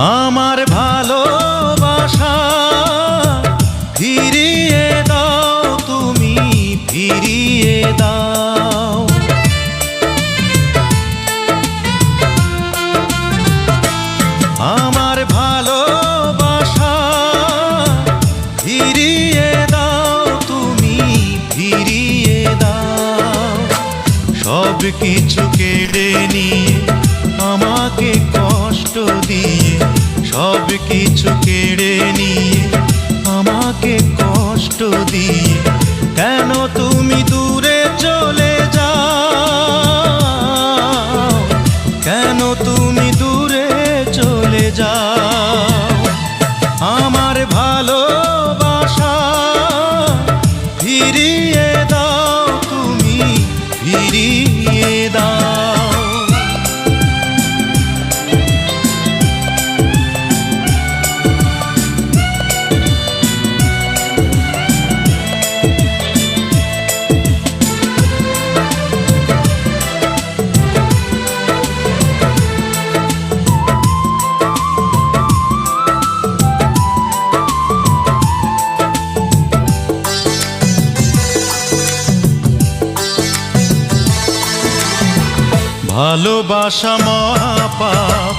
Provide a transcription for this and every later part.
আমার ভালোবাসা ফিরিয়ে দাও, তুমি ফিরিয়ে দাও। আমার ভালোবাসা ফিরিয়ে দাও, তুমি ফিরিয়ে দাও। সব কিছু কেড়ে নিয়ে আমাকে কষ্ট দিয়ে, সব কিছু কেড়ে নিয়ে আমাকে কষ্ট দিয়ে, কেন তুমি দূরে চলে যাও, কেন তুমি দূরে চলে যাও। আমার ভালোবাসা ফিরিয়ে দাও, তুমি ফিরিয়ে দাও। ভালোবাসা মহাপাপ,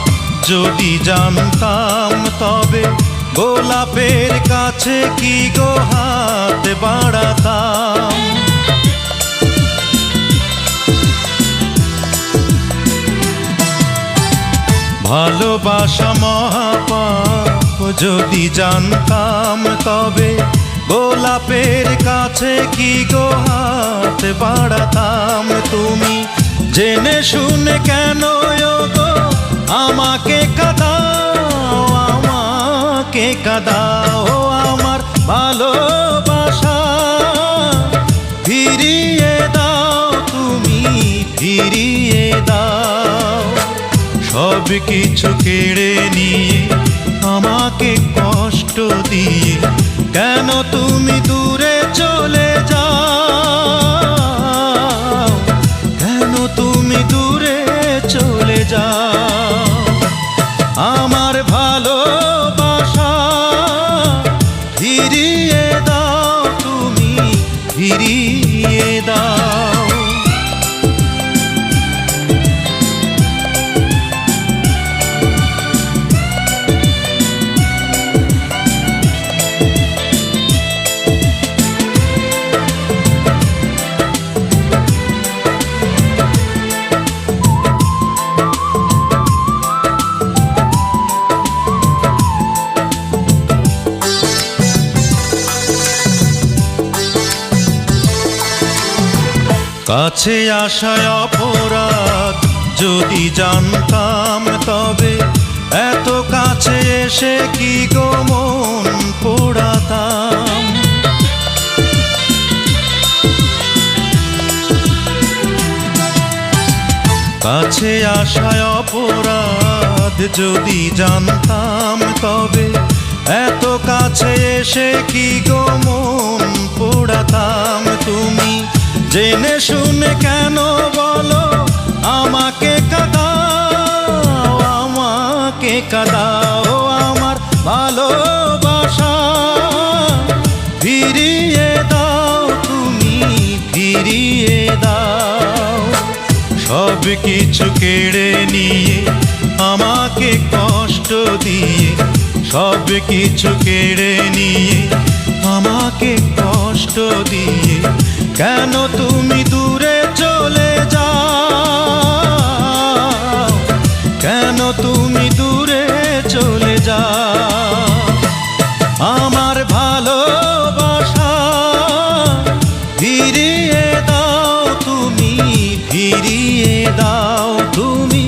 যদি জানতাম তবে গোলাপের কাছে কি গো হাত বাড়াতাম। ভালোবাসা মহাপাপ, যদি জানতাম তবে গোলাপের কাছে কি গো হাত বাড়াতাম। তুমি জেনে শুনে কেন গো আমাকে কাঁদাও, আমাকে কাঁদাও। আমার ভালোবাসা ফিরিয়ে দাও, তুমি ফিরিয়ে দাও। সব কিছু কেড়ে নিয়ে আমাকে কষ্ট দিয়ে, কেন তুমি দূরে চলে যাও, কেন তুমি দূরে চলে যাও। আমার ভালোবাসা ফিরিয়ে দাও, তুমি ফিরিয়ে দাও। কাছে আসায় অপরাধ, যদি জানতাম তবে এত কাছে এসে কি গো মন পোড়াতাম। কাছে আসায় অপরাধ, যদি জানতাম তবে এত কাছে এসে কি গো মন পোড়াতাম। তুমি জেনে শুনে কেন বলো আমাকে কাঁদাও, আমাকে কাঁদাও। আমার ভালোবাসা ফিরিয়ে দাও, তুমি ফিরিয়ে দাও। সব কিছু কেড়ে নিয়ে আমাকে কষ্ট দিয়ে, সব কিছু কেড়ে নিয়ে আমাকে কষ্ট দিয়ে, কেন তুমি দূরে চলে যাও, কেন তুমি দূরে চলে যাও। আমার ভালোবাসা ফিরিয়ে দাও, তুমি ফিরিয়ে দাও, তুমি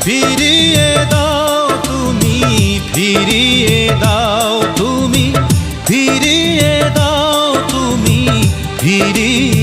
ফিরিয়ে দাও, তুমি ফিরিয়ে দাও, তুমি ফিরিয়ে দাও, তুমি ফিরিয়ে